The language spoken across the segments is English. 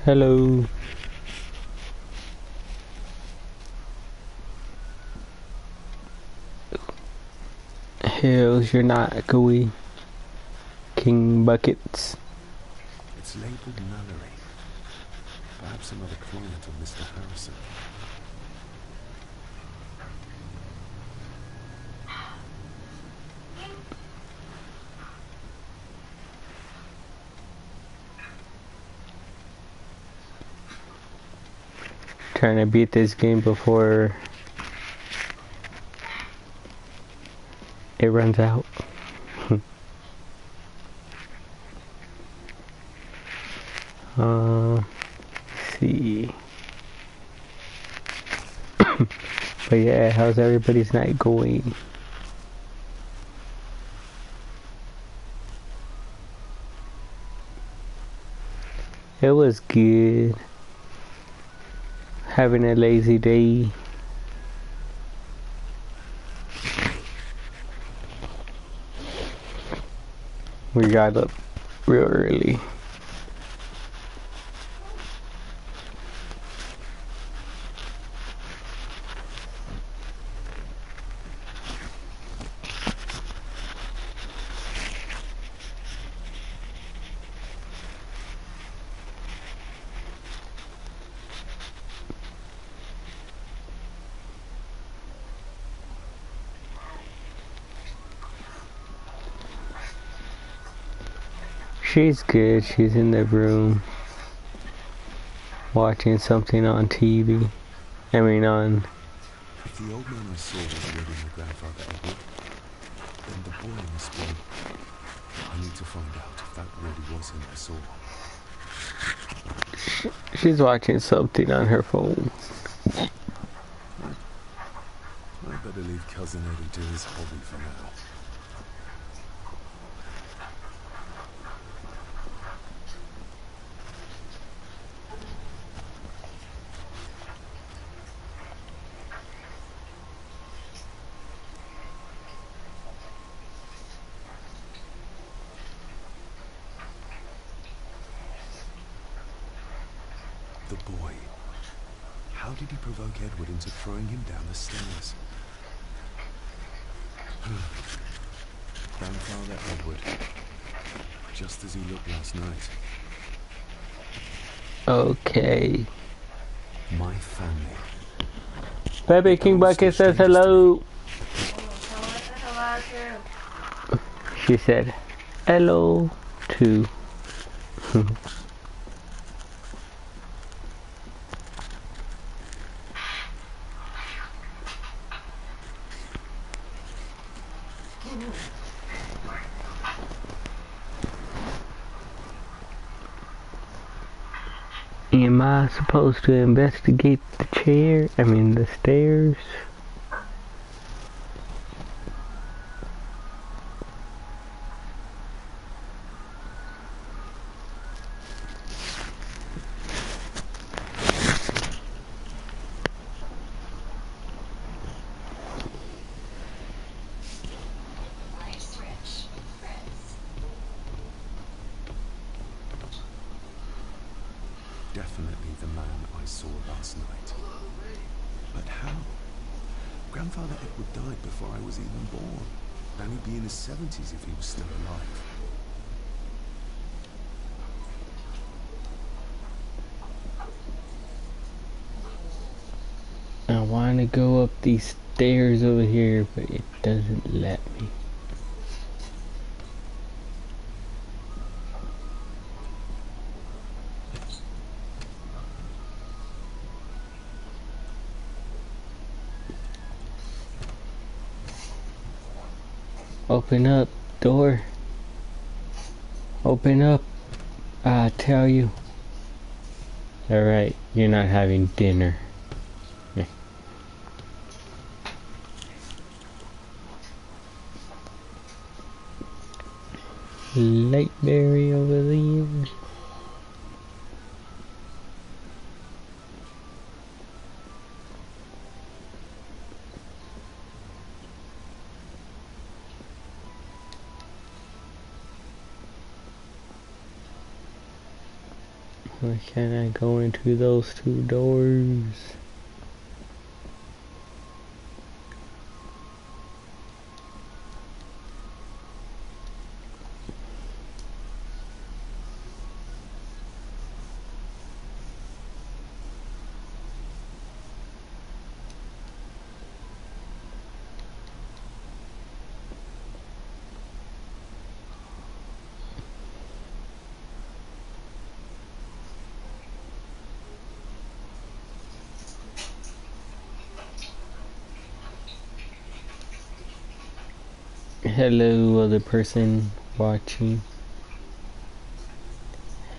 Hello. Hells, you're not gooey. King Buckets. It's labeled Mallory. Perhaps another client of Mr. Harrison. Trying to beat this game before it runs out. Let's see. But yeah, how's everybody's night going? It was good. Having a lazy day. We got up real early. She's good. She's in the room watching something on TV. I mean on... If the old man I saw was really my grandfather Edward, then the boy must be... I need to find out if that really was him I saw. She's watching something on her phone. I better leave Cousin Eddie to his hobby for now. The boy. How did he provoke Edward into throwing him down the stairs? Grandfather Edward. Just as he looked last night. Okay. My family. Baby King Bucket says hello. She said hello too. Am I supposed to investigate the chair? I mean the stairs? Definitely the man I saw last night. But how? Grandfather Edward died before I was even born. And he'd be in his 70s if he was still alive. I want to go up these stairs over here, but it doesn't let me. Open up, door. Open up. I tell you. Alright, you're not having dinner. Yeah. Lightberry over there. Why can't I go into those two doors? Hello, other person watching.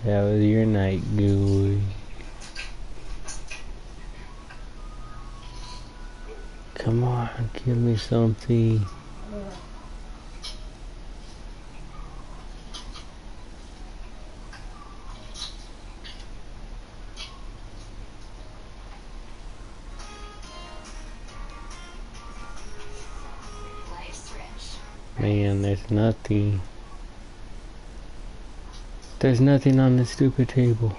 How was your night going? Come on, give me something. Man, there's nothing. There's nothing on the stupid table.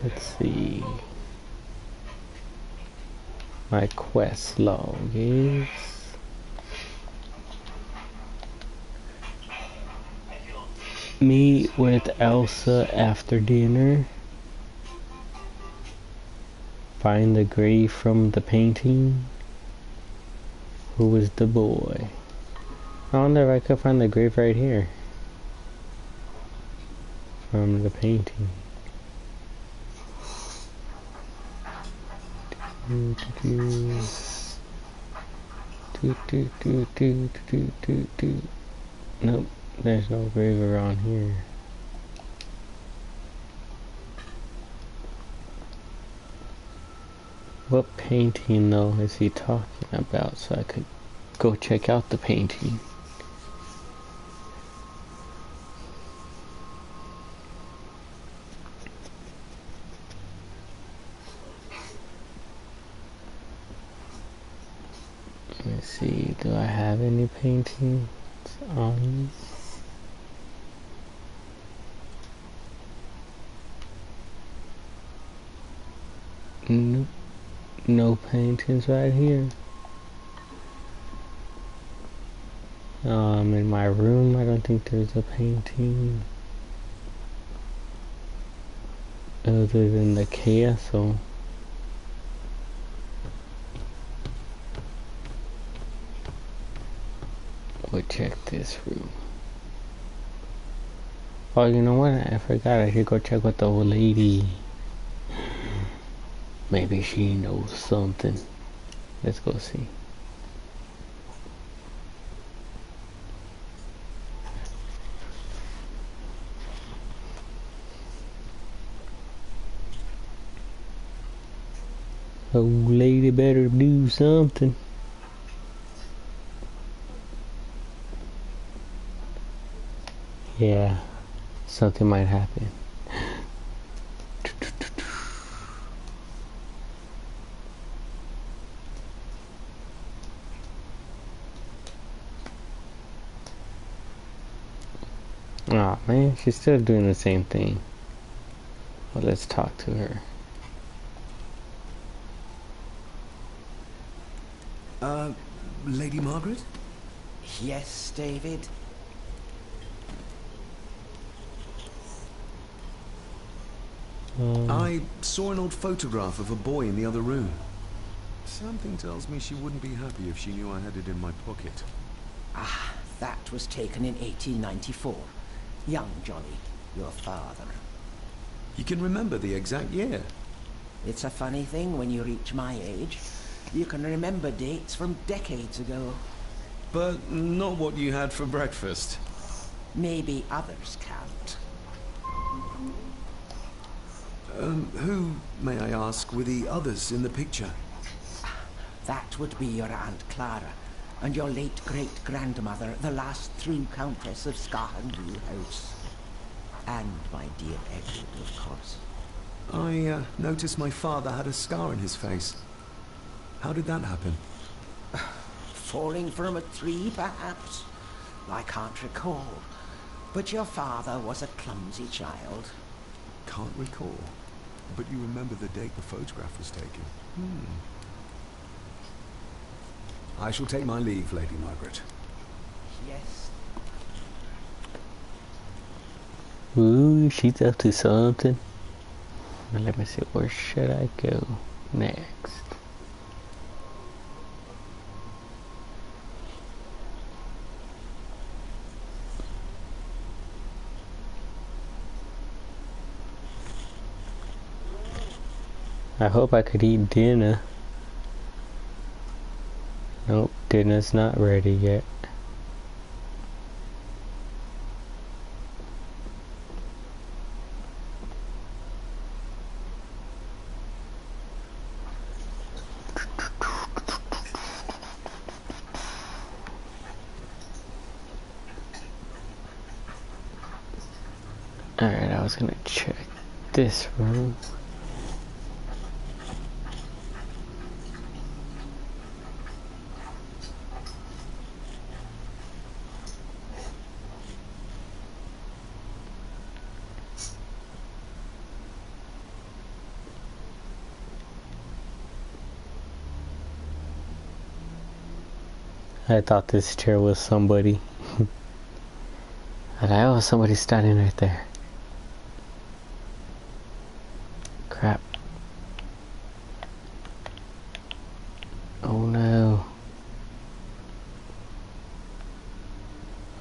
Let's see. My quest log is... meet with Elsa after dinner. Find the grave from the painting. Who was the boy? I wonder if I could find the grave right here. From the painting. Nope, there's no grave around here. What painting though is he talking about so I could go check out the painting? Let's see, do I have any paintings on? Nope, no paintings right here. In my room, I don't think there's a painting other than the castle. We'll check this room. Oh, you know what? I forgot I should go check with the old lady. Maybe she knows something. Let's go see. Old lady better do something. Yeah, something might happen. Aw, man, she's still doing the same thing. Well, let's talk to her. Lady Margaret? Yes, David? I saw an old photograph of a boy in the other room. Something tells me she wouldn't be happy if she knew I had it in my pocket. Ah, that was taken in 1894. Young Johnny, your father. You can remember the exact year? It's a funny thing when you reach my age. You can remember dates from decades ago. But not what you had for breakfast. Maybe others can't. Who, may I ask, were the others in the picture? That would be your Aunt Clara, and your late great-grandmother, the last true Countess of Scarhaven House. And my dear Edward, of course. I noticed my father had a scar on his face. How did that happen? Falling from a tree, perhaps? I can't recall. But your father was a clumsy child. Can't recall. But you remember the date the photograph was taken? I shall take my leave, Lady Margaret. Yes. Ooh, she's up to something. Now let me see, where should I go next? I hope I could eat dinner. Nope, dinner's not ready yet. Alright, I was gonna check this room. I thought this chair was somebody. And I was somebody standing right there. Crap. Oh no.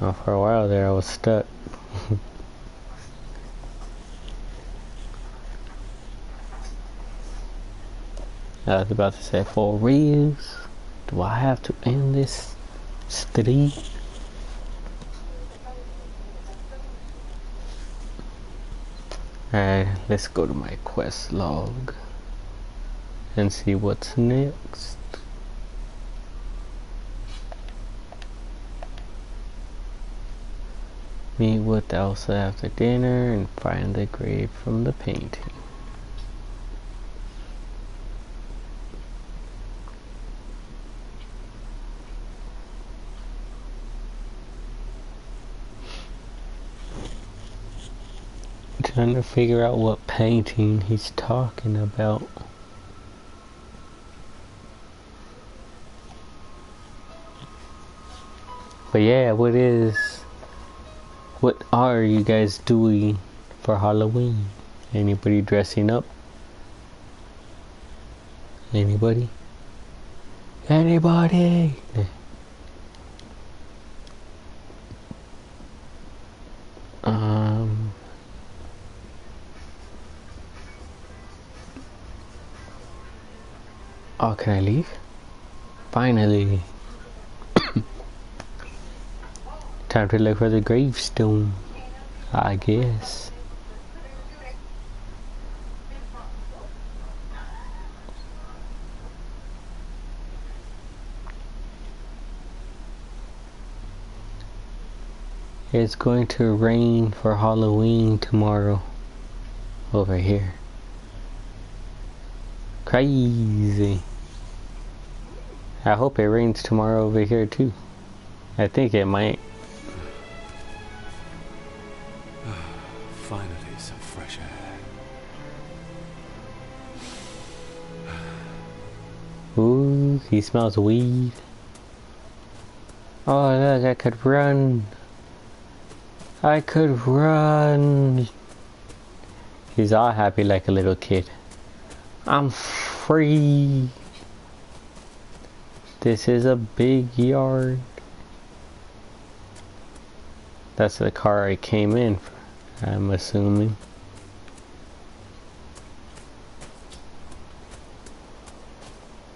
Oh, for a while there I was stuck. I was about to say, for reals? Do I have to end this stream? Alright, let's go to my quest log and see what's next. Meet with Elsa after dinner and find the grave from the painting. Trying to figure out what painting he's talking about. But yeah, what are you guys doing for Halloween? Anybody dressing up? Anybody? Anybody? Oh, can I leave? Finally. Time to look for the gravestone, I guess. It's going to rain for Halloween tomorrow. Over here. Crazy. I hope it rains tomorrow over here too. I think it might. Finally, some fresh air. Ooh, he smells weed. Oh look, I could run. I could run. He's all happy like a little kid. I'm free. This is a big yard. That's the car I came in for, I'm assuming.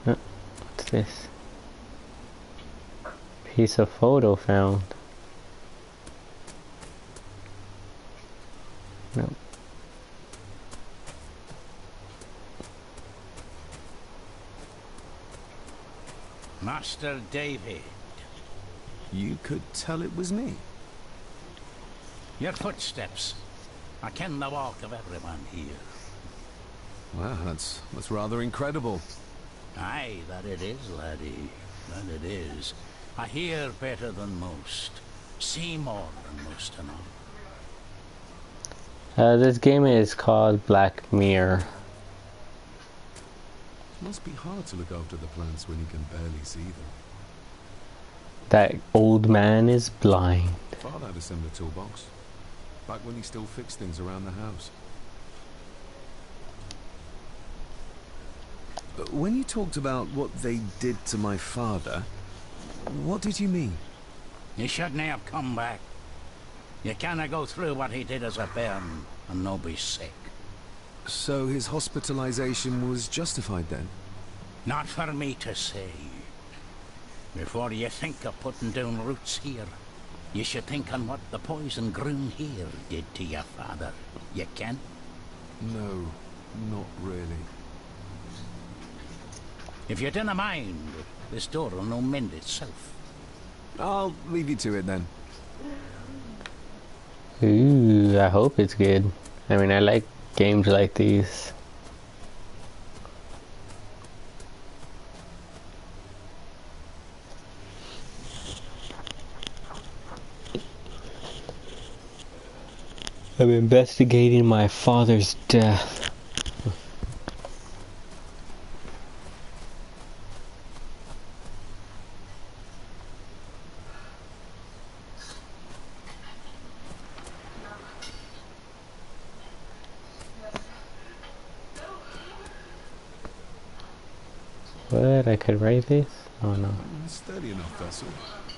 What's this? Piece of photo found. No. Master David. You could tell it was me. Your footsteps. I ken the walk of everyone here. Wow, that's rather incredible. Aye, that it is, laddie. That it is. I hear better than most. See more than most and all. This game is called Black Mirror. It must be hard to look after the plants when you can barely see them. That old man is blind. Father had a similar toolbox, back when he still fixed things around the house. When you talked about what they did to my father, what did you mean? You shouldn't have come back. You canna go through what he did as a bairn and no be sick. So his hospitalization was justified then? Not for me to say. Before you think of putting down roots here, you should think on what the poison grown here did to your father. You can? No, not really. If you dinna mind, this door will no mend itself. I'll leave you to it then. Ooh, I hope it's good. I mean, I like games like these. I'm investigating my father's death. What? I could write this? Oh no. Steady enough vessel,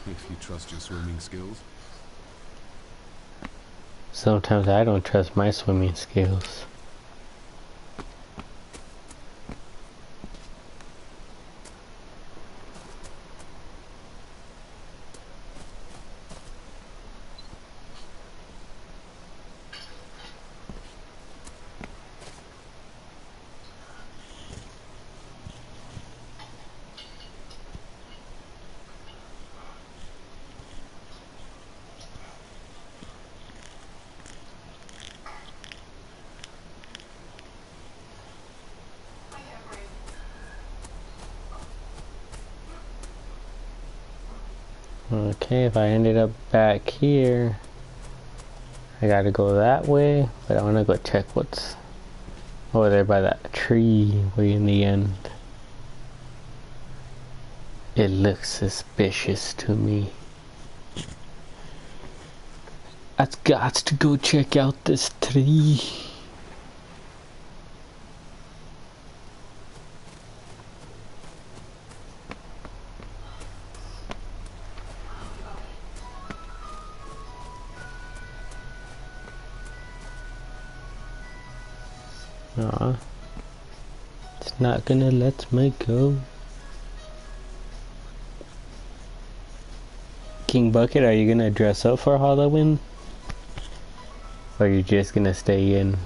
if you trust your swimming skills. Sometimes I don't trust my swimming skills. Okay, if I ended up back here, I gotta go that way, but I wanna go check what's over there by that tree way in the end. It looks suspicious to me. I've got to go check out this tree. Aw, it's not gonna let me go. King Bucket, are you gonna dress up for Halloween? Or are you just gonna stay in?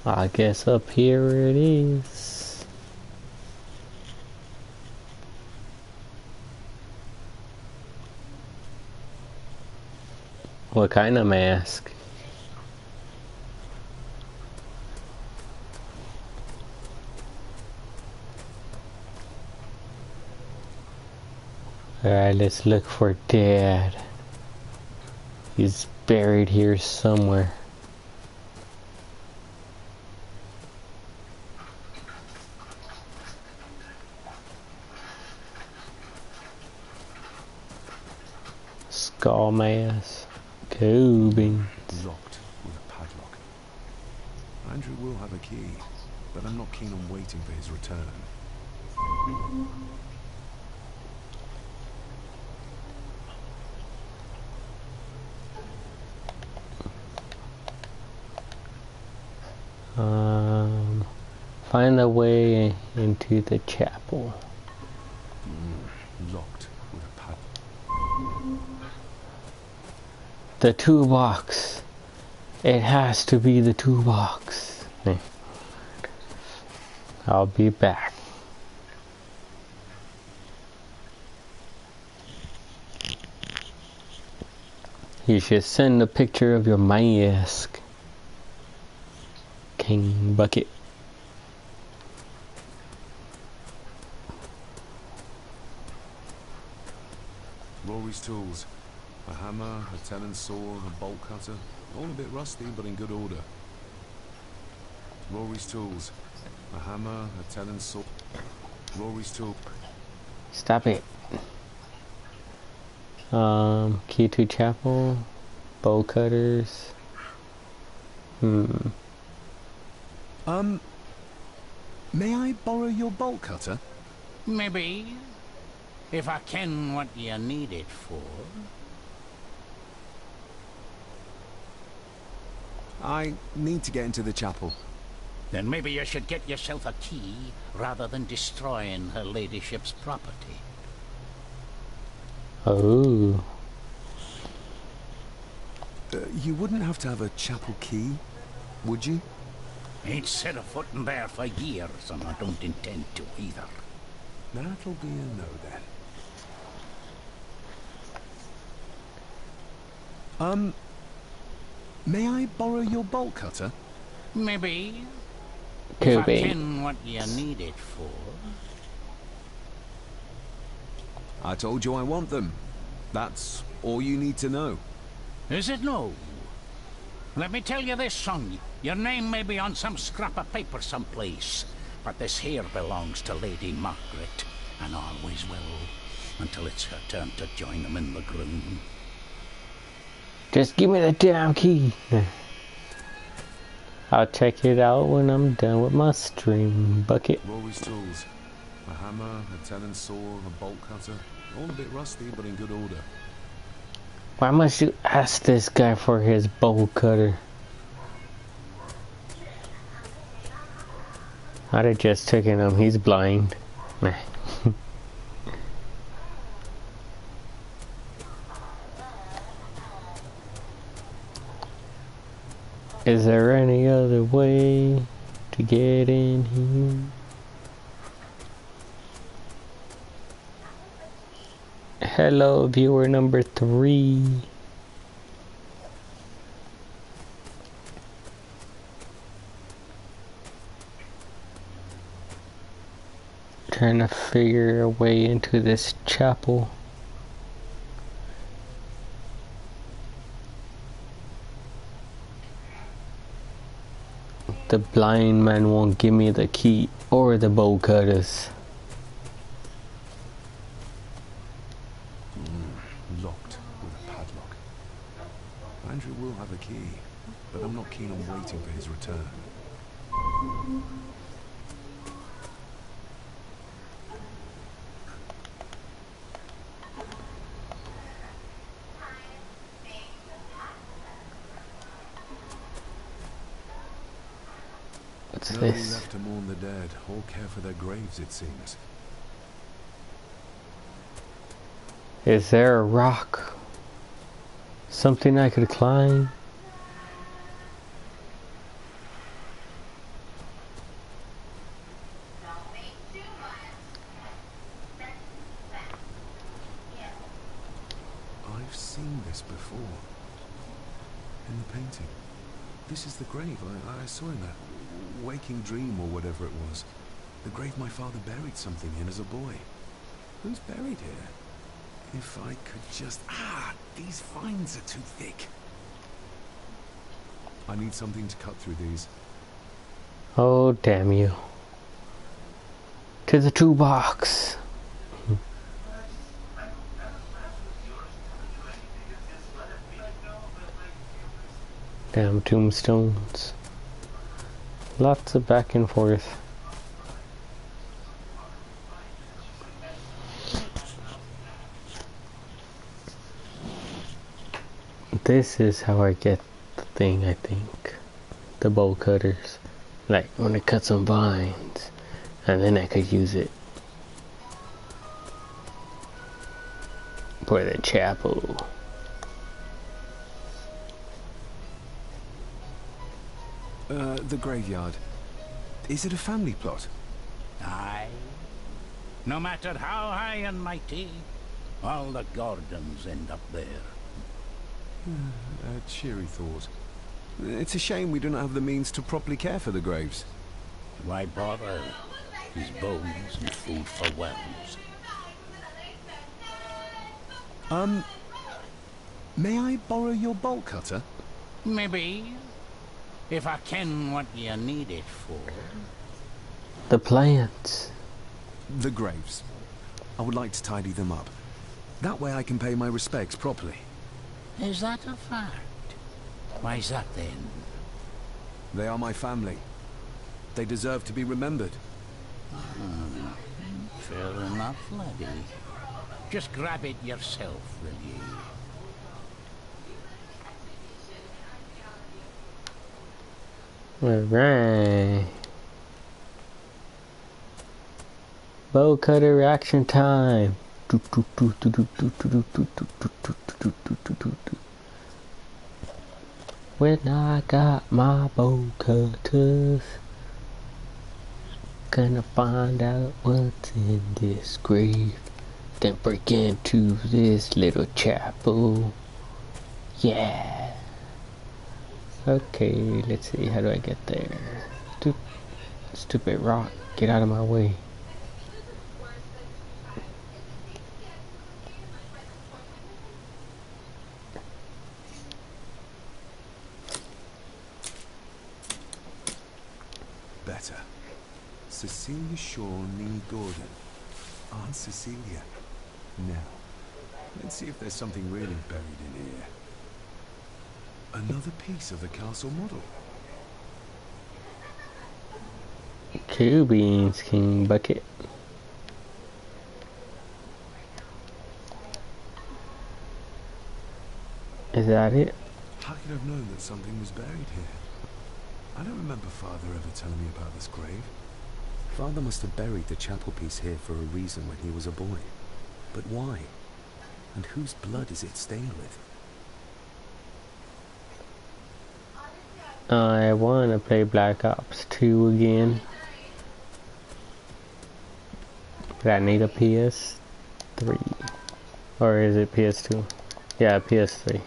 I guess up here it is. What kind of mask? Alright, let's look for Dad. He's buried here somewhere. Skull mask. Cobing. Locked with a padlock. Andrew will have a key, but I'm not keen on waiting for his return. Find the way into the chapel. Locked with a padlock. The toolbox. It has to be the toolbox. I'll be back. You should send a picture of your mask, King Bucket. Rory's tools. A hammer, a tenon saw, a bolt cutter. All a bit rusty, but in good order. Rory's tools. A hammer, a tenon saw. Rory's tool. Stop it. Key to chapel, bow cutters. May I borrow your bolt cutter? Maybe. If I ken what you need it for. I need to get into the chapel. Then maybe you should get yourself a key rather than destroying her ladyship's property. Oh. You wouldn't have to have a chapel key, would you? Ain't set a foot in there for years, and I don't intend to either. That'll be a no then. May I borrow your bolt cutter? Maybe. Could If be. I ken what you need it for. I told you I want them. That's all you need to know. Is it no? Let me tell you this, son. Your name may be on some scrap of paper someplace, but this here belongs to Lady Margaret, and always will, until it's her turn to join them in the groom. Just give me the damn key. I'll check it out when I'm done with my stream. Bucket. Rory's tools. A hammer, a tenon saw, a bolt cutter. All a bit rusty, but in good order. Why must you ask this guy for his bow cutter? I'd have just taken him. He's blind. Nah. Is there any other way to get in here? Hello, viewer number 3. Trying to figure a way into this chapel. The blind man won't give me the key or the bow cutters. Locked with a padlock. Andrew will have a key, but I'm not keen on waiting for his return. What's Nobody this? left to mourn the dead or care for their graves, it seems. Is there a rock? Something I could climb? I've seen this before. In the painting. This is the grave I saw in that waking dream or whatever it was. The grave my father buried something in as a boy. Who's buried here? If I could just... these vines are too thick. I need something to cut through these. Oh, damn you. To the toolbox. Damn tombstones. Lots of back and forth. This is how I get the thing, I think. The bow cutters. Like when I cut some vines. And then I could use it for the chapel. The graveyard. Is it a family plot? Aye. No matter how high and mighty, all the Gordons end up there. A cheery thought. It's a shame we don't have the means to properly care for the graves. Why bother? His bones and food for worms. May I borrow your bolt cutter? Maybe. If I ken what you need it for. The plants. The graves. I would like to tidy them up. That way I can pay my respects properly. Is that a fact? Why's that then? They are my family. They deserve to be remembered. Fair enough, laddie. Just grab it yourself, will ye? Alright. Bow cutter action time. When I got my bow cutters, gonna find out what's in this grave. Then break into this little chapel. Yeah. Okay, let's see, how do I get there? Stupid rock, get out of my way. Better. Cecilia Shaw Nee Gordon. Aunt Cecilia. Now, let's see if there's something really buried in here. Another piece of the castle model. Cool beans, King Bucket. Is that it? I could have known that something was buried here. I don't remember Father ever telling me about this grave. Father must have buried the chapel piece here for a reason when he was a boy. But why? And whose blood is it stained with? I wanna play Black Ops 2 again. But I need a PS3. Or is it PS2? Yeah, PS3.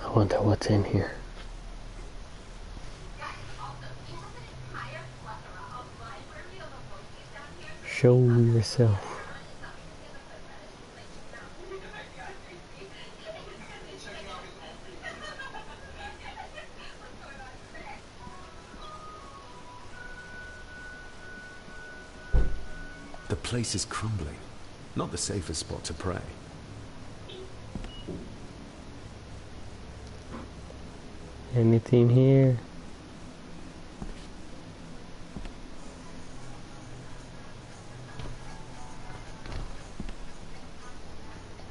I wonder what's in here. Show yourself. The place is crumbling. Not the safest spot to pray. Anything here?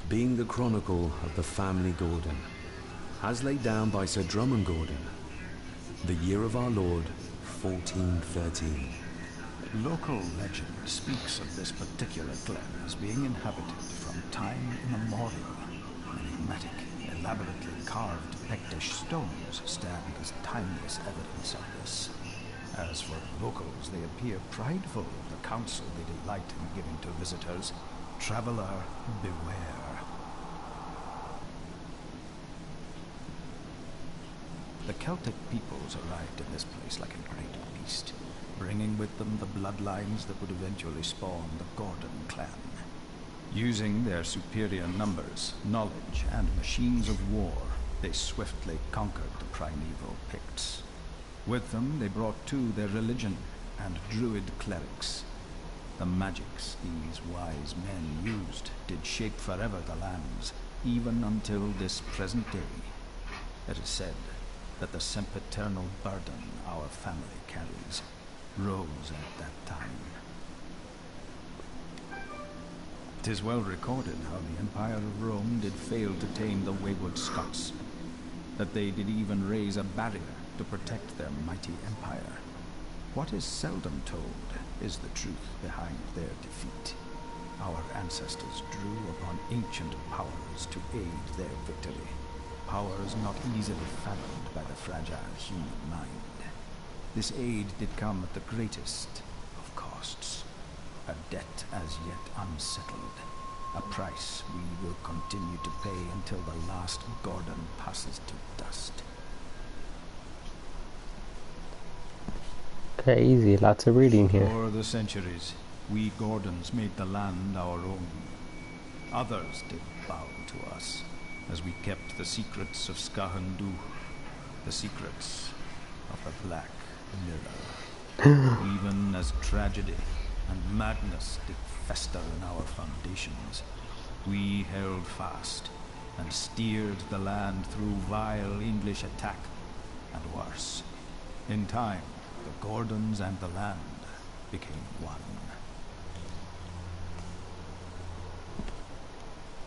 Being the chronicle of the family Gordon, as laid down by Sir Drummond Gordon, the year of our Lord, 1413. Local legend speaks of this particular glen as being inhabited from time immemorial. Enigmatic, elaborately carved Pectish stones stand as timeless evidence of this. As for the locals, they appear prideful of the counsel they delight in giving to visitors. Traveler, beware. The Celtic peoples arrived in this place like a great beast, bringing with them the bloodlines that would eventually spawn the Gordon clan. Using their superior numbers, knowledge, and machines of war, they swiftly conquered the primeval Picts. With them, they brought too their religion and druid clerics. The magics these wise men used did shape forever the lands, even until this present day. It is said that the sempiternal burden our family carries rose at that time. 'Tis well recorded how the Empire of Rome did fail to tame the wayward Scots, that they did even raise a barrier to protect their mighty empire. What is seldom told is the truth behind their defeat. our ancestors drew upon ancient powers to aid their victory. Powers not easily fathomed by the fragile human mind. This aid did come at the greatest of costs. A debt as yet unsettled. A price we will continue to pay until the last Gordon passes to dust. Okay, easy. Lots of reading here. For the centuries, we Gordons made the land our own. Others did bow to us, as we kept the secrets of Skahandu, the secrets of the Black Mirror. Even as tragedy and madness did fester in our foundations, we held fast and steered the land through vile English attack and worse. In time, the Gordons and the land became one.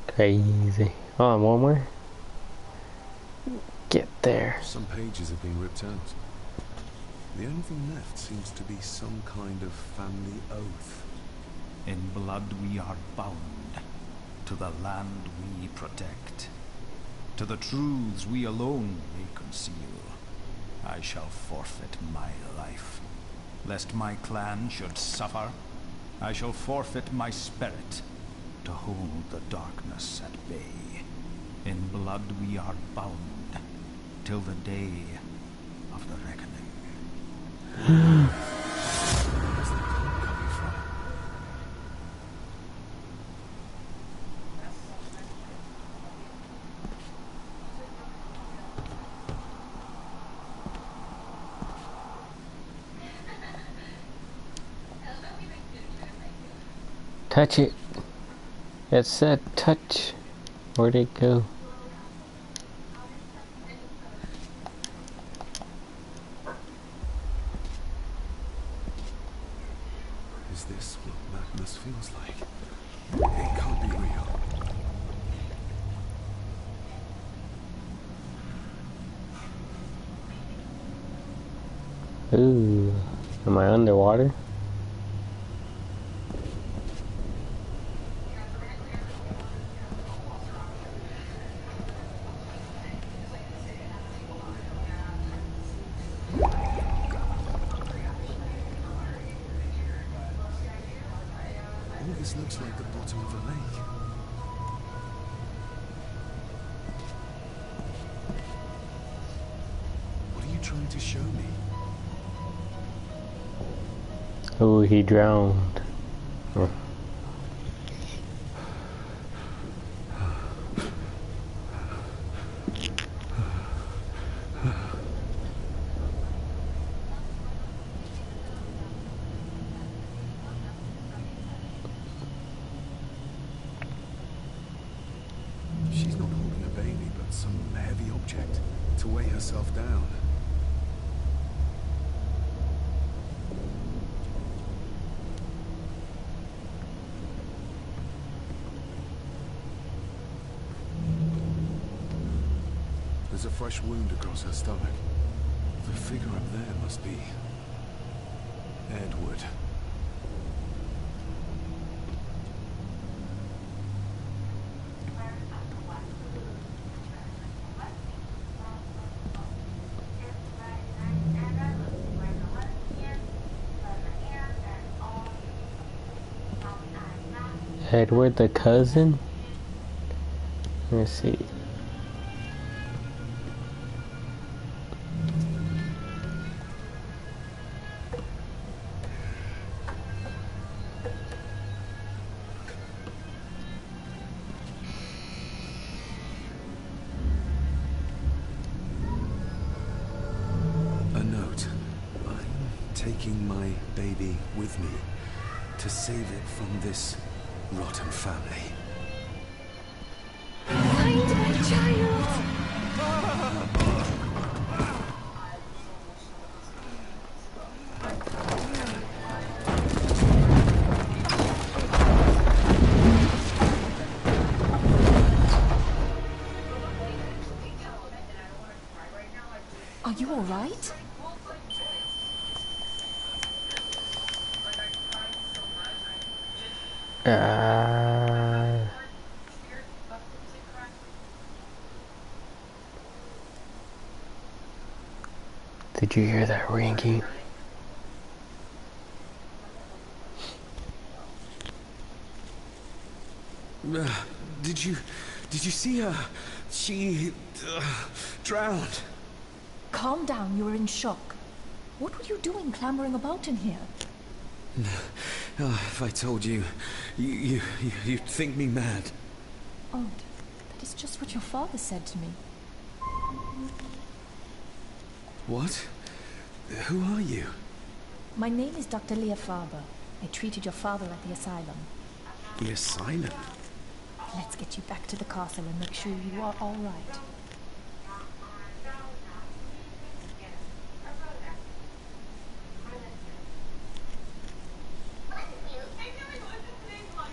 Crazy. Oh, one more. Get there. Some pages have been ripped out. The only thing left seems to be some kind of family oath. In blood we are bound to the land we protect. To the truths we alone may conceal. I shall forfeit my life. Lest my clan should suffer, I shall forfeit my spirit to hold the darkness at bay. In blood we are bound till the day of the reckoning. Where's the code coming from? Touch it. It said touch. Where'd it go? Is this what madness feels like? It can't be real. Ooh. Am I underwater? All this looks like the bottom of a lake. What are you trying to show me? Oh, he drowned. Oh. She's not holding a baby, but some heavy object to weigh herself down. There's a fresh wound across her stomach. The figure up there must be Edward. Edward the cousin? Let's see. A note. I'm taking my baby with me to save it from this rotten family. Find my child! Are you all right? Ah. Did you hear that ringing? Did you see her? She drowned. Calm down, you were in shock. What were you doing clambering about in here? If I told you, you'd think me mad. Odd. That is just what your father said to me. What? Who are you? My name is Dr. Leah Farber. I treated your father at the asylum. The asylum? Let's get you back to the castle and make sure you are all right.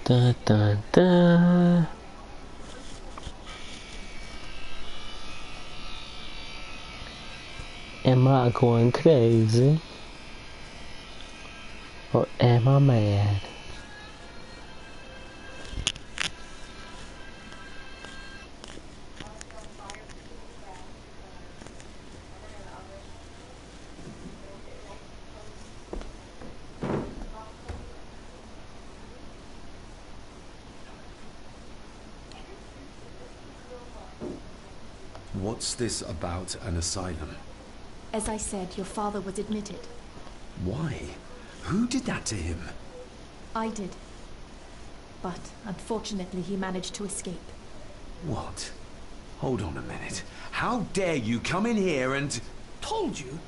Dun dun dun. Am I going crazy? Or am I mad? What's this about an asylum? As I said, your father was admitted. Why? Who did that to him? I did. But unfortunately, he managed to escape. What? Hold on a minute. How dare you come in here and... Told you?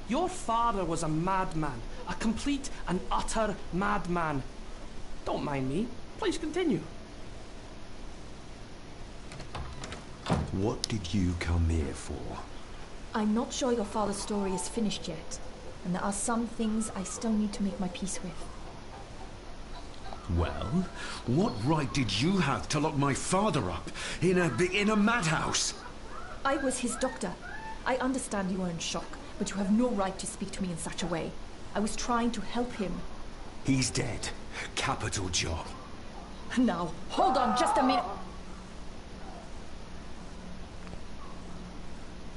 Your father was a madman. A complete and utter madman. Don't mind me. Please continue. What did you come here for? I'm not sure your father's story is finished yet. And there are some things I still need to make my peace with. Well, what right did you have to lock my father up in a madhouse? I was his doctor. I understand you are in shock, but you have no right to speak to me in such a way. I was trying to help him. He's dead. Capital job. Now, hold on just a minute.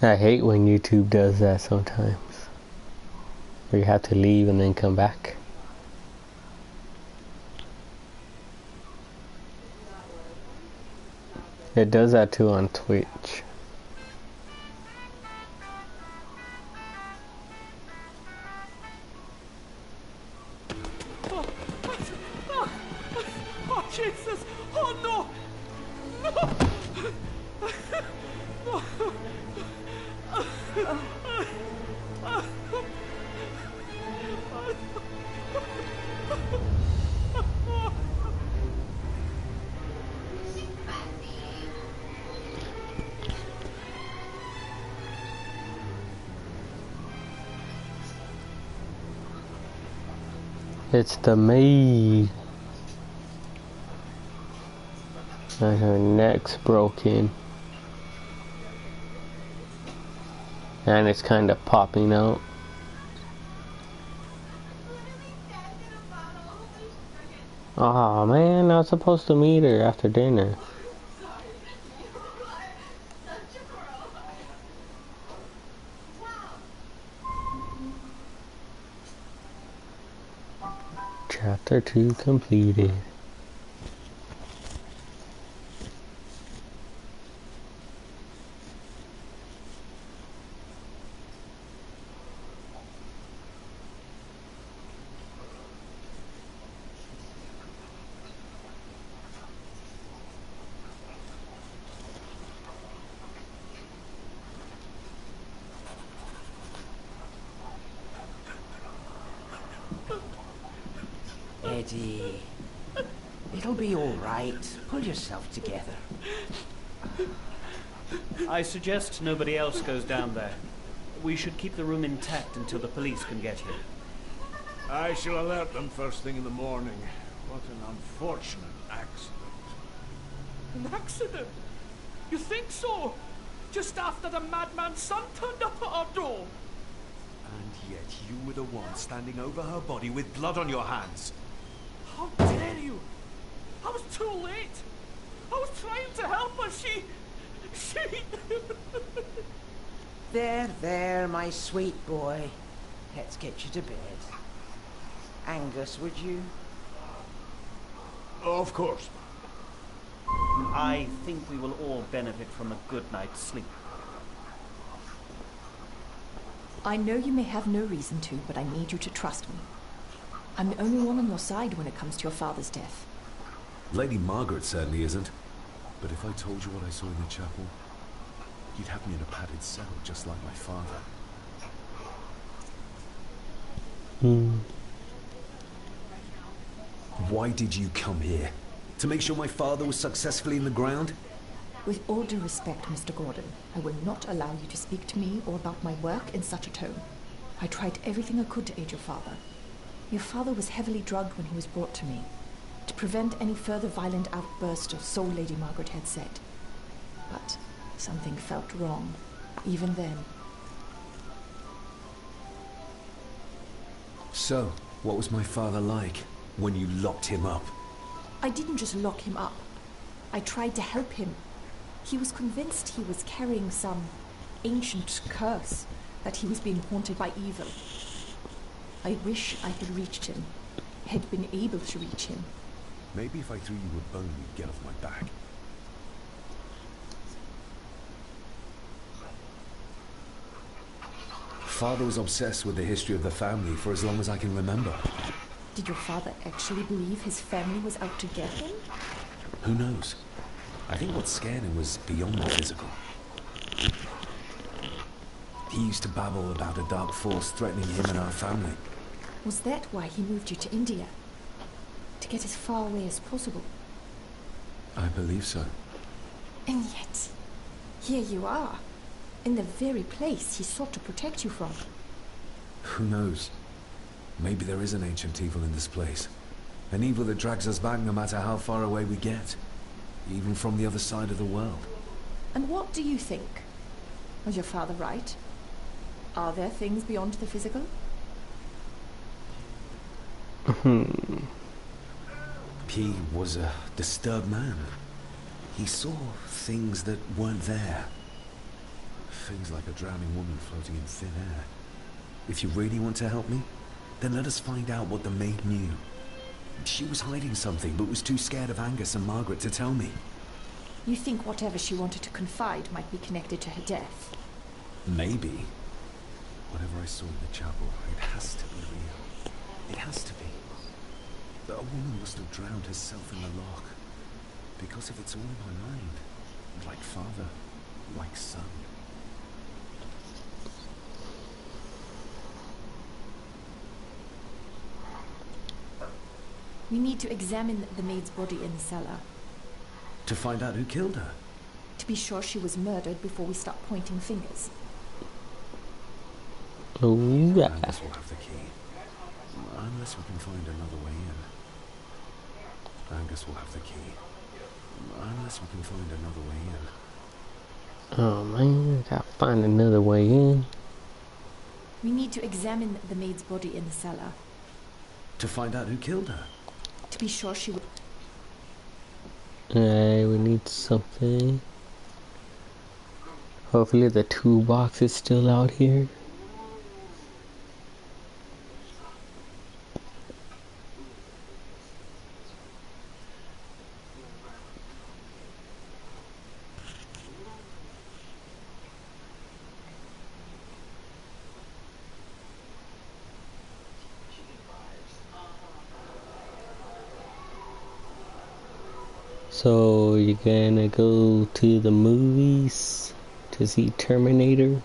I hate when YouTube does that sometimes. Where you have to leave and then come back. It does that too on Twitch. Oh, Jesus! Oh, no! It's the maid. And her neck's broken. And it's kind of popping out. Aw, man, I was supposed to meet her after dinner. Chapter 2 completed. Eddie, it'll be all right. Pull yourself together. I suggest nobody else goes down there. We should keep the room intact until the police can get here. I shall alert them first thing in the morning. What an unfortunate accident. An accident? You think so? Just after the madman's son turned up at our door. And yet you were the one standing over her body with blood on your hands. How dare you? too late. I was trying to help her. She... There, my sweet boy. Let's get you to bed. Angus, would you? Of course. I think we will all benefit from a good night's sleep. I know you may have no reason to, but I need you to trust me. I'm the only one on your side when it comes to your father's death. Lady Margaret certainly isn't. But if I told you what I saw in the chapel, you'd have me in a padded cell, just like my father. Why did you come here? To make sure my father was successfully in the ground? With all due respect, Mr. Gordon, I will not allow you to speak to me or about my work in such a tone. I tried everything I could to aid your father. Your father was heavily drugged when he was brought to me, to prevent any further violent outburst, or so Lady Margaret had said. But something felt wrong, even then. So, what was my father like when you locked him up? I didn't just lock him up. I tried to help him. He was convinced he was carrying some ancient curse, that he was being haunted by evil. I wish I had reached him, had been able to reach him. Maybe if I threw you a bone, you'd get off my back. Father was obsessed with the history of the family for as long as I can remember. Did your father actually believe his family was out to get him? Who knows? I think what scared him was beyond the physical. He used to babble about a dark force threatening him and our family. Was that why he moved you to India? To get as far away as possible? I believe so. And yet, here you are, in the very place he sought to protect you from. Who knows? Maybe there is an ancient evil in this place. An evil that drags us back no matter how far away we get. Even from the other side of the world. And what do you think? Was your father right? Are there things beyond the physical? P was a disturbed man. He saw things that weren't there. Things like a drowning woman floating in thin air. If you really want to help me, then let us find out what the maid knew. She was hiding something, but was too scared of Angus and Margaret to tell me. You think whatever she wanted to confide might be connected to her death? Maybe. Whatever I saw in the chapel, it has to be real. It has to be. A woman must have drowned herself in the loch. Because if it's all in my mind, like father, like son. We need to examine the maid's body in the cellar. To find out who killed her? To be sure she was murdered before we start pointing fingers. Oh, yeah. Angus will have the key. Unless we can find another way in. Angus will have the key. Unless we can find another way in. Oh man, I gotta find another way in. We need to examine the maid's body in the cellar. To find out who killed her? To be sure she would... Alright, we need something. Hopefully the toolbox is still out here. So you're gonna go to the movies to see Terminator,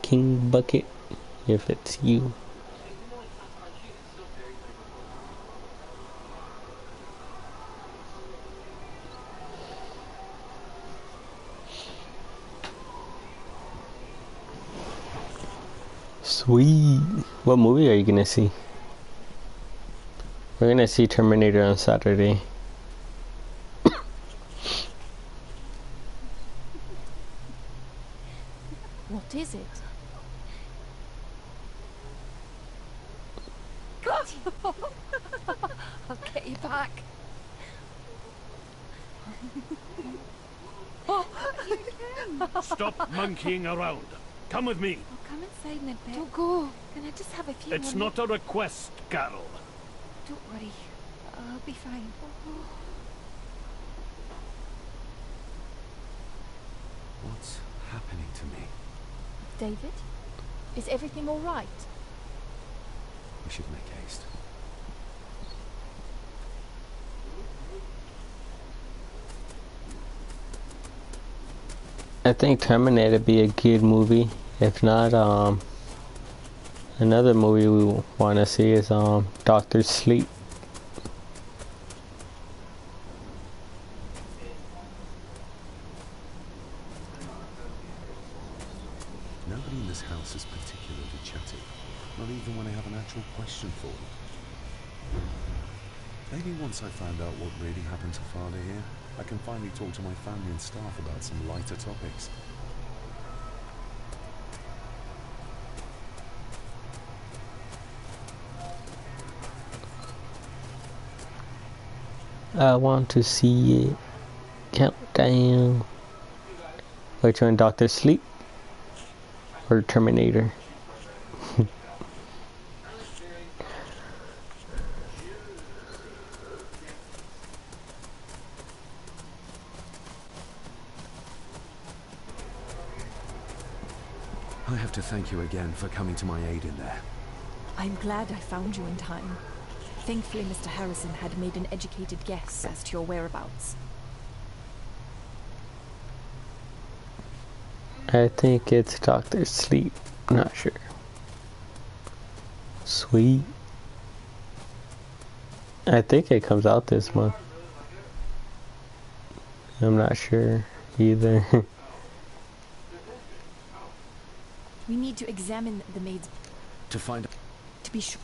King Bucket, if it's you. Sweet. What movie are you gonna see? We're gonna see Terminator on Saturday. What is it? I'll get you back. Stop monkeying around. Come with me. I'll come inside in a bit. Don't go. Can I just have a few It's more not a request, Carol. Don't worry. I'll be fine. What's happening to me? David? Is everything all right? We should make haste. I think Terminator would be a good movie. If not, another movie we want to see is Doctor Sleep. Nobody in this house is particularly chatty. Not even when I have an actual question for them. Maybe once I find out what really happened to Father here, I can finally talk to my family and staff about some lighter topics. I want to see it. Countdown. Which one, Doctor Sleep or Terminator? I have to thank you again for coming to my aid in there. I'm glad I found you in time. Thankfully, Mr. Harrison had made an educated guess as to your whereabouts. I think it's Doctor Sleep. Not sure. Sweet. I think it comes out this month. I'm not sure either. We need to examine the maid's... To find... to be sure...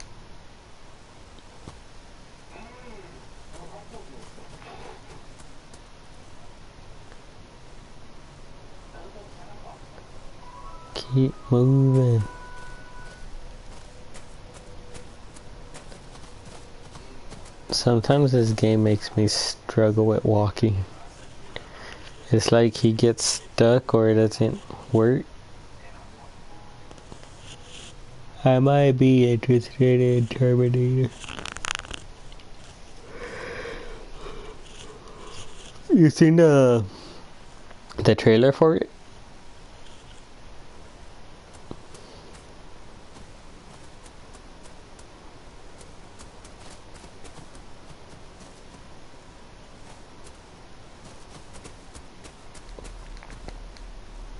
Keep moving. Sometimes this game makes me struggle with walking. It's like he gets stuck or it doesn't work. I might be interested in Terminator. You seen the trailer for it?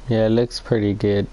Yeah, it looks pretty good.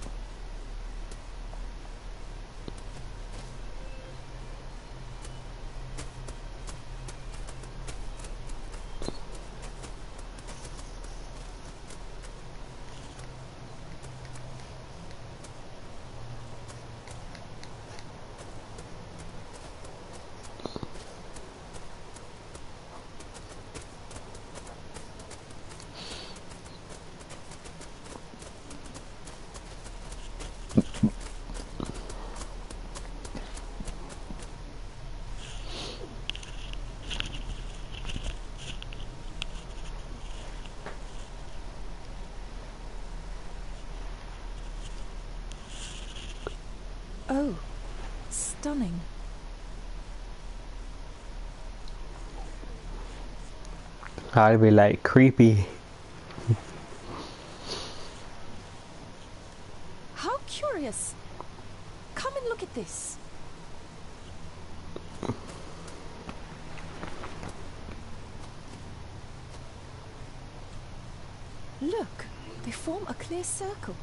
Oh, stunning. I'd be like creepy. How curious. Come and look at this. Look, they form a clear circle.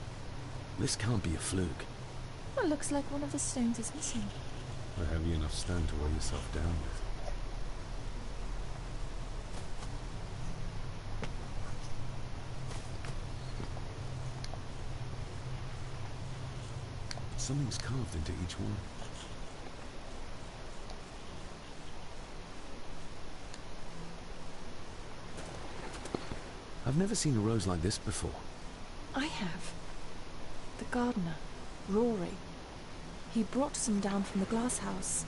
This can't be a fluke. Well, looks like one of the stones is missing. A heavy enough stone to weigh yourself down with. Something's carved into each one. I've never seen a rose like this before. I have. The gardener, Rory. He brought some down from the glass house.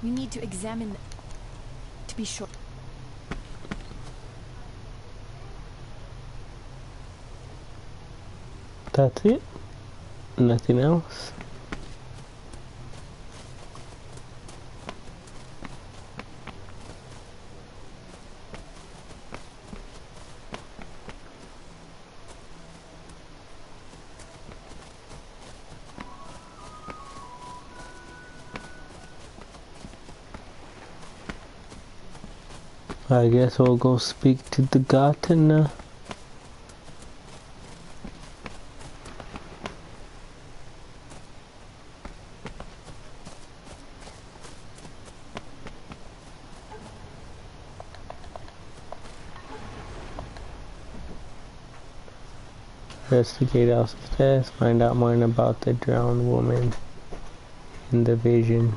We need to examine to be sure. That's it? Nothing else? I guess we'll go speak to the gardener. Investigate upstairs, find out more about the drowned woman in the vision.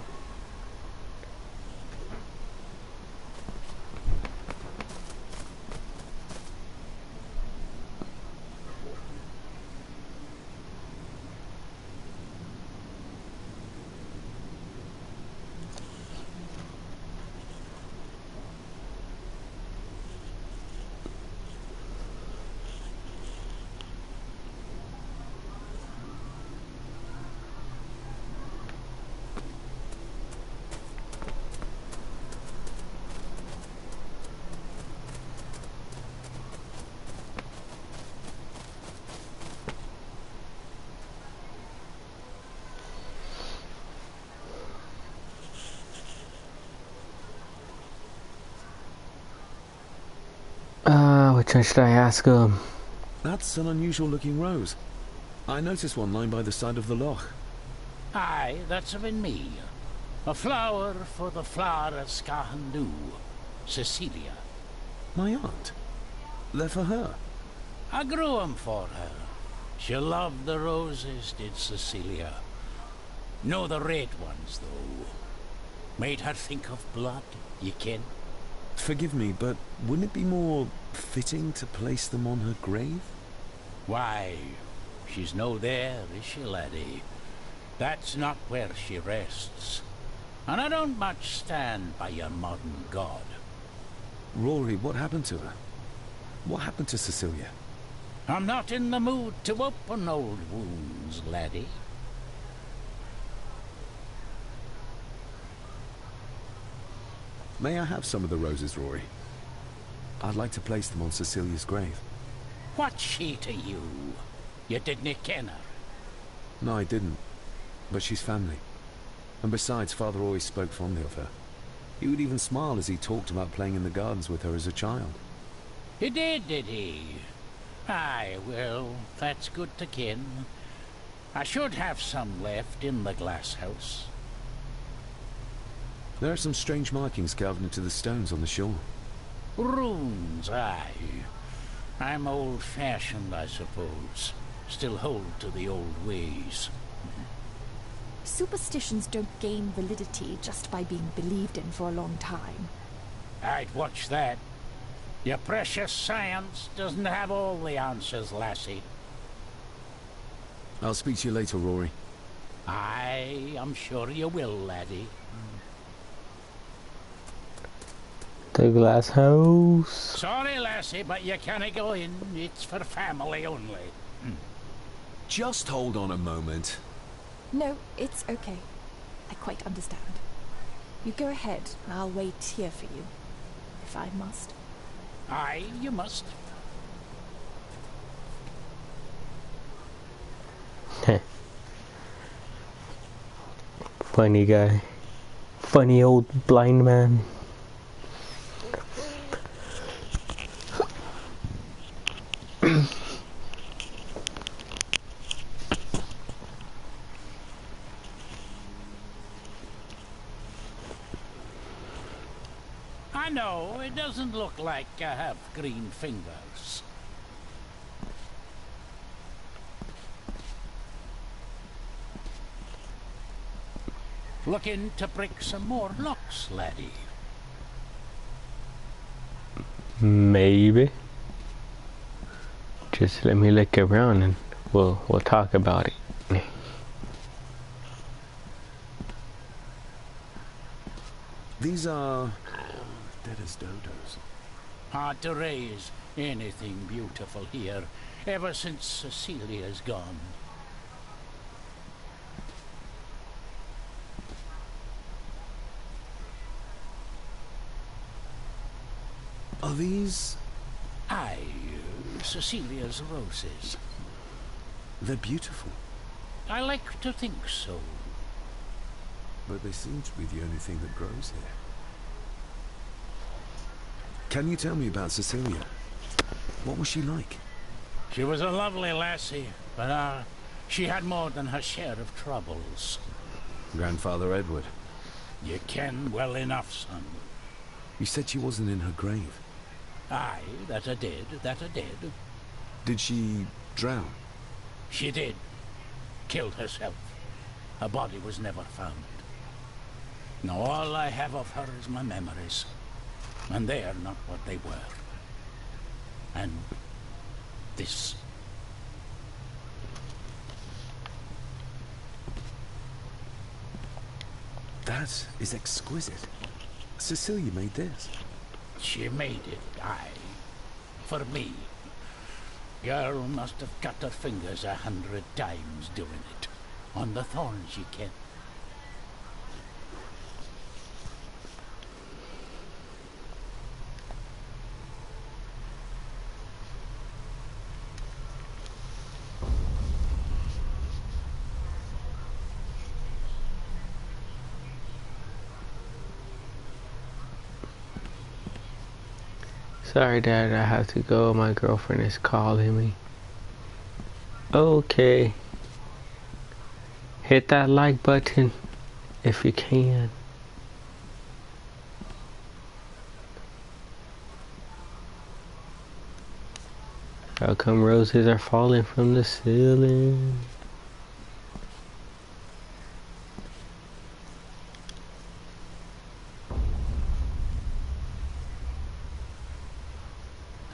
Which one should I ask him? That's an unusual looking rose. I noticed one lying by the side of the loch. Aye, that's been me. A flower for the flower of Scahandu, Cecilia. My aunt? They're for her. I grew 'em for her. She loved the roses, did Cecilia. No the red ones, though. Made her think of blood, you ken. Forgive me, but wouldn't it be more fitting to place them on her grave? Why, she's no there, is she, laddie? That's not where she rests. And I don't much stand by your modern god. Rory, what happened to her? What happened to Cecilia? I'm not in the mood to open old wounds, laddie. May I have some of the roses, Rory? I'd like to place them on Cecilia's grave. What's she to you? You didn't ken her? No, I didn't. But she's family. And besides, Father always spoke fondly of her. He would even smile as he talked about playing in the gardens with her as a child. He did he? Aye, well, that's good to ken. I should have some left in the glass house. There are some strange markings carved into the stones on the shore. Runes, aye. I'm old-fashioned, I suppose. Still hold to the old ways. Superstitions don't gain validity just by being believed in for a long time. I'd watch that. Your precious science doesn't have all the answers, lassie. I'll speak to you later, Rory. Aye, I'm sure you will, laddie. The glass house. Sorry, lassie, but you can't go in. It's for family only. Just hold on a moment. No, it's okay. I quite understand. You go ahead, and I'll wait here for you, if I must. Aye, you must. Funny guy. Funny old blind man. I know, it doesn't look like I have green fingers. Looking to break some more locks, laddie. Maybe. Just let me look around and we'll talk about it. These are dead as dodos. Hard to raise anything beautiful here, ever since Cecilia's gone. Are these... Aye, Cecilia's roses. They're beautiful. I like to think so. But they seem to be the only thing that grows here. Can you tell me about Cecilia? What was she like? She was a lovely lassie, but she had more than her share of troubles. Grandfather Edward. You ken well enough, son. You said she wasn't in her grave. Aye, that I did, that I did. Did she drown? She did. Killed herself. Her body was never found. Now all I have of her is my memories. And they are not what they were. And this. That is exquisite. Cecilia made this. She made it, aye. For me. Girl must have cut her fingers 100 times doing it. On the thorns she kept. Sorry, Dad, I have to go. My girlfriend is calling me. Okay. Hit that like button if you can. How come roses are falling from the ceiling?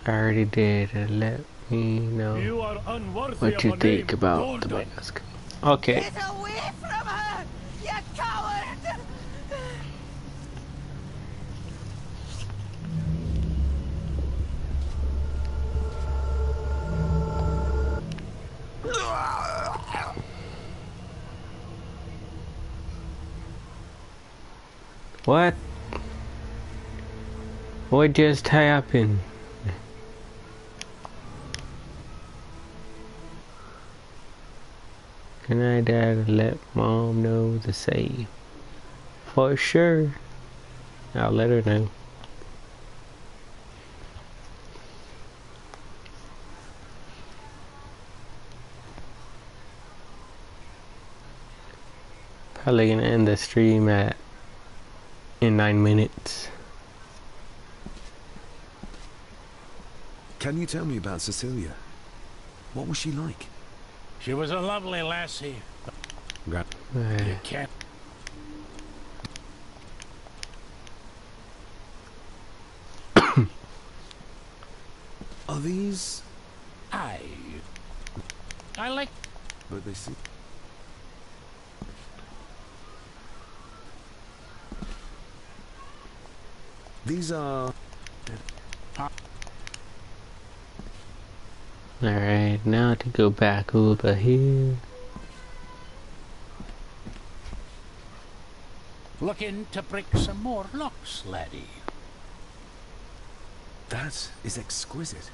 I already did. Let me know You are unworthy what you of a think name, about the Gordon. mask. Okay. Get away from her, you coward! What? What just happened? Can I, Dad, let Mom know the save? For sure. I'll let her know. Probably gonna end the stream in 9 minutes. Can you tell me about Cecilia? What was she like? She was a lovely lassie. You can't. Are these... I like... But they seem... These are... Alright, now to go back over here. Looking to break some more locks, laddie. That is exquisite.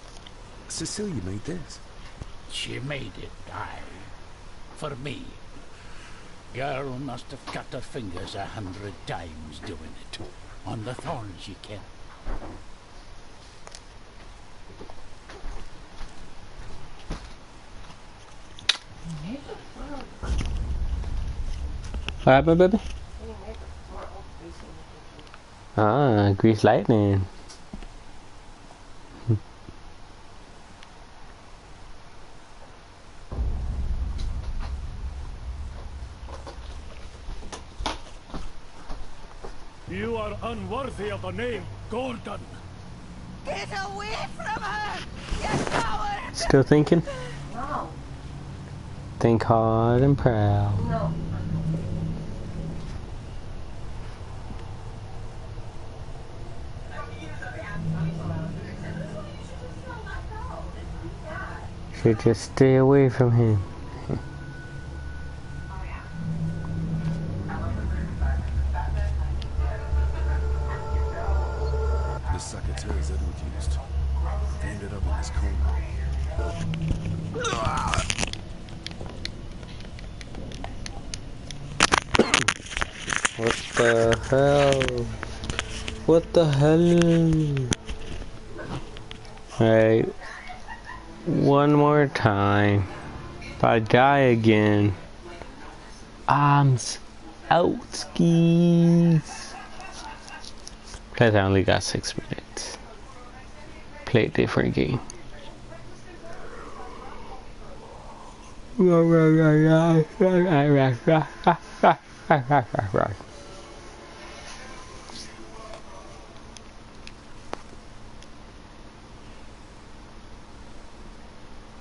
Cecilia made this. She made it, aye. For me. Girl must have cut her fingers 100 times doing it. On the thorns she kept. What happened, baby? Ah, grease lightning. You are unworthy of the name Gordon. Get away from her, you coward! Still thinking? No. Think hard and proud. No. should just stay away from him. The secateurs Edward used. They ended up in this corner. What the hell? What the hell? Alright. One more time. If I die again, I'm out skis. Plus I only got 6 minutes. Play a different game.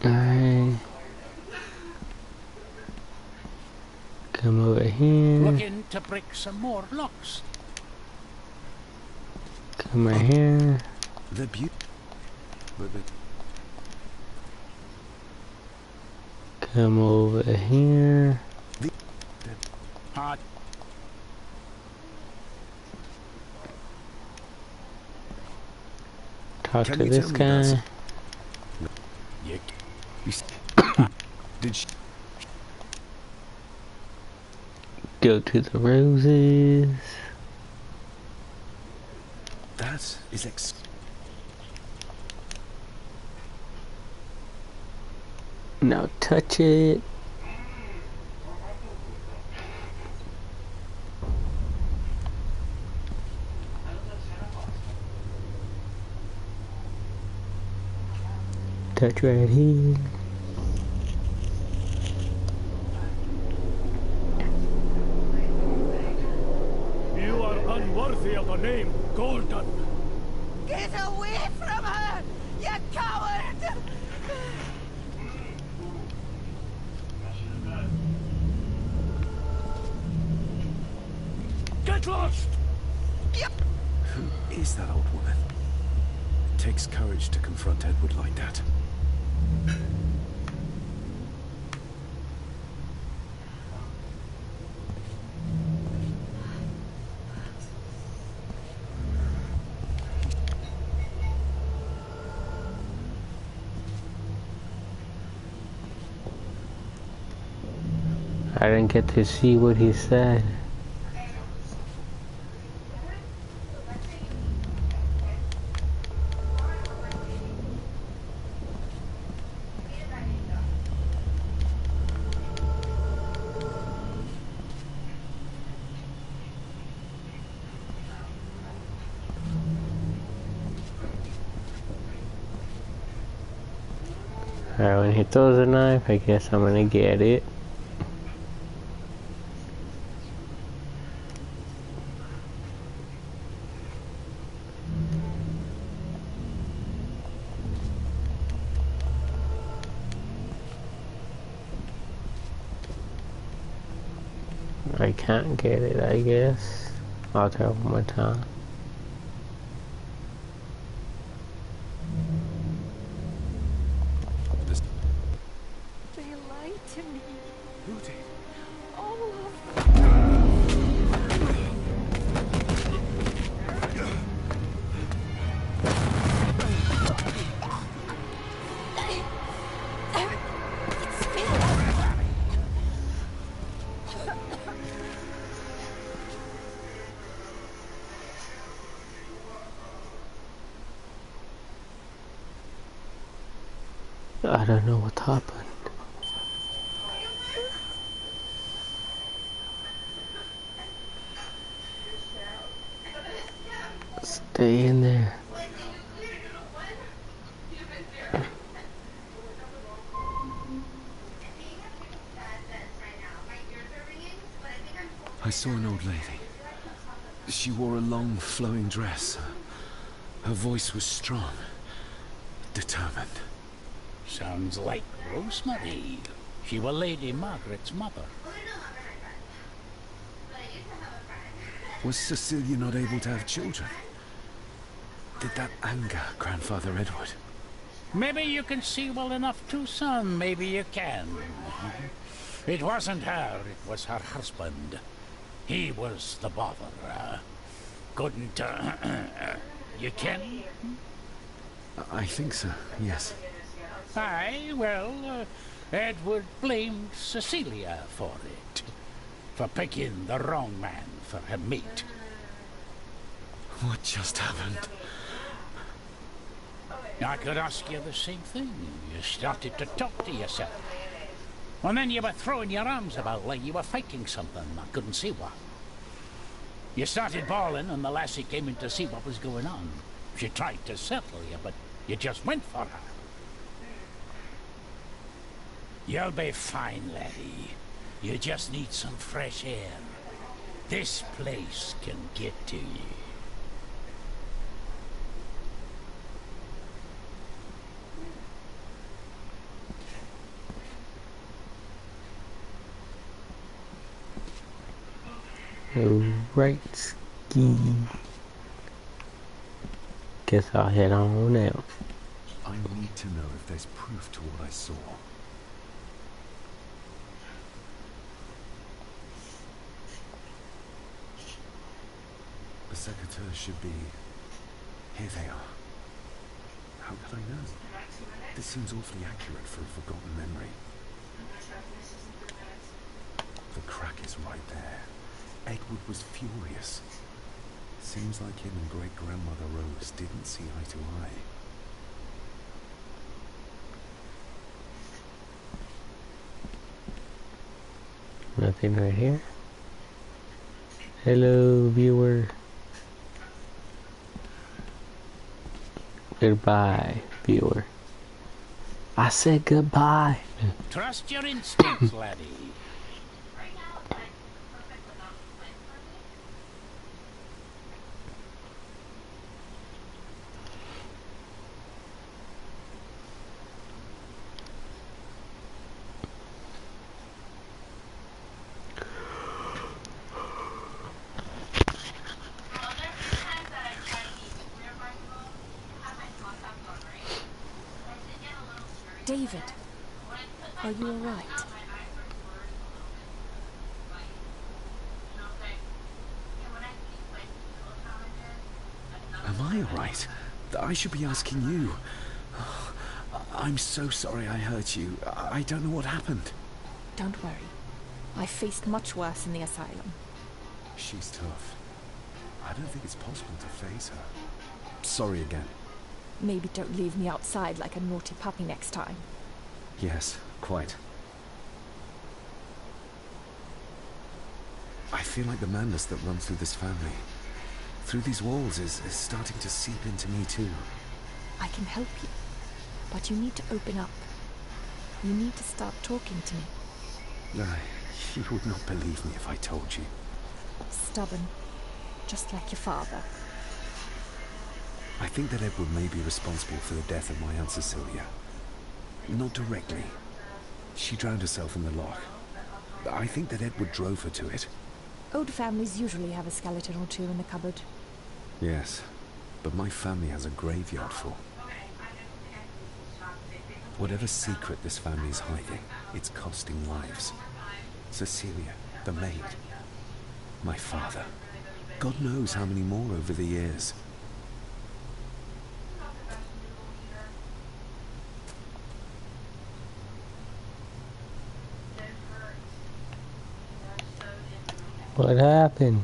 Alright. Come over here. Looking to break some more locks. Come right here. They're beautiful. But they... Come over here. Hot. Talk to this guy. Did she... Go to the roses. That is Now touch it. Touch right here. You are unworthy of the name Gordon. Get away from her, you coward! Get lost! Who is that old woman? It takes courage to confront Edward like that. I didn't get to see what he said. Alright, when he throws a knife, I guess I'm gonna get it. I can't get it, I guess. I'll try one more time. They lied to me. Who did? All of them. It's me. I don't know what happened. Stay in there. I saw an old lady. She wore a long, flowing dress. Her voice was strong, determined. Sounds like Rosemary. She was Lady Margaret's mother. Was Cecilia not able to have children? Did that anger Grandfather Edward? Maybe you can see well enough too, son. Maybe you can. It wasn't her, it was her husband. He was the bother. Couldn't, you can? I think so, yes. Aye, well, Edward blamed Cecilia for it. For picking the wrong man for her mate. What just happened? I could ask you the same thing. You started to talk to yourself. And then you were throwing your arms about like you were fighting something. I couldn't see what. You started bawling and the lassie came in to see what was going on. She tried to settle you, but you just went for her. You'll be fine, laddie. You just need some fresh air. This place can get to you. Alright, ski. Guess I'll head on out. I need to know if there's proof to what I saw. The secateurs should be... Here they are. How could I know? This seems awfully accurate for a forgotten memory. The crack is right there. Edward was furious. Seems like him and great-grandmother Rose didn't see eye to eye. Nothing right here. Hello, viewer. Goodbye, viewer. I said goodbye. Trust your instincts, laddie. David, are you all right? Am I all right? I should be asking you. I'm so sorry I hurt you. I don't know what happened. Don't worry. I faced much worse in the asylum. She's tough. I don't think it's possible to face her. Sorry again. Maybe don't leave me outside like a naughty puppy next time. Yes, quite. I feel like the madness that runs through this family, through these walls, is starting to seep into me too. I can help you, but you need to open up. You need to start talking to me. You would not believe me if I told you. Stubborn, just like your father. I think that Edward may be responsible for the death of my Aunt Cecilia. Not directly. She drowned herself in the loch. I think that Edward drove her to it. Old families usually have a skeleton or two in the cupboard. Yes, but my family has a graveyard full. Whatever secret this family is hiding, it's costing lives. Cecilia, the maid, my father. God knows how many more over the years. What happened?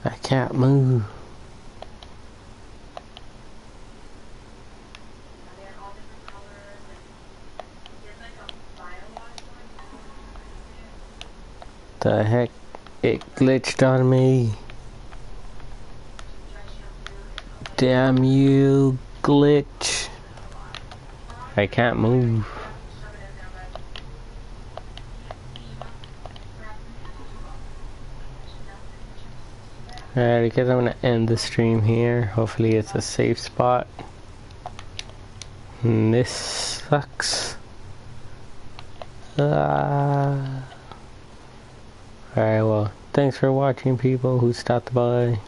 I can't move. The heck? It glitched on me. Damn you, glitch. I can't move. Alright, because I'm gonna end the stream here. Hopefully it's a safe spot. And this sucks. Alright, well, thanks for watching, people who stopped by.